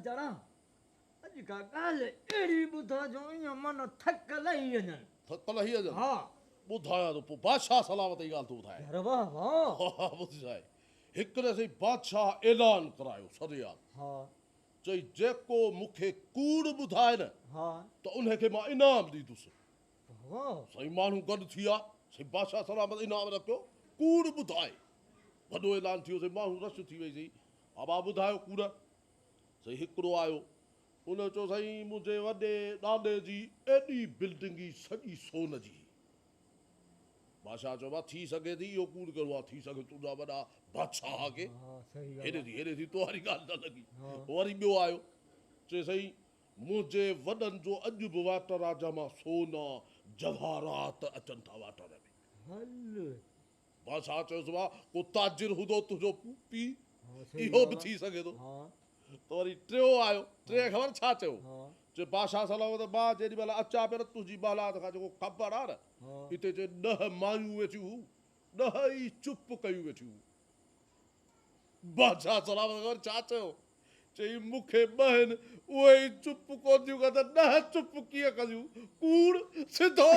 चारा अॼु का ॻाल्हि अहिड़ी ॿुधा जो ईअं मन थक लही वञनि थकल ही अजन हा ॿुधाया तो पोइ बादशाह सलामत जी ॻाल्हि तूं ॿुधाए यार वाह वाह हा ॿुधाए हिकिड़े से बादशाह ऐलान करायो सरिया हा चई जेको मूंखे कूड़ ॿुधाए न हा त उनखे मां इनाम ॾींदुसि वाह सही माण्हू गॾु थी विया सही बादशाह सलामत इनाम रखियो कूड़ ॿुधाए वॾो ऐलान थियो सही माण्हू रश थी वई सही बाबा ॿुधायो कूड़ सही हिकिड़ो आयो उन चयो साईं मुंहिंजे वॾे ॾाॾे जी एॾी बिल्डिंग ई सॼी सोन जी बादशाह चयो आहे थी सघे थी इहो कूड़ कहिड़ो आहे थी सघे तुंहिंजा वॾा बादशाह खे हा सही हेॾे थी तोहारी ॻाल्हि न लॻी हा। वरी ॿियो आयो चए साईं मुंहिंजे वॾनि जो अॼु बि वाटर आहे जंहिंमां सोना जवाहरात अचनि था वाटर में हल बादशाह चयोसि आहे को ताजिर हूंदो तुंहिंजो पीउ हा सही इहो बि ॻाल्हि थी सघे थो हा त वरी टियों आयो टे ख़बर छा चयो हा चए बादशाह सलामत मां जेॾी महिल अचां पियो न तुंहिंजी महिलात खां जेको ख़बर आहे न हा हिते चए 10 मायूं वेठियूं 10 ई चुप कयूं वेठियूं बादशाह सलामत ख़बर छा चयो चई मूंखे बहन उहे ई चुप कोन थियूं कंदा 10 चुप कीअं कंदियूं कूड़ सिधो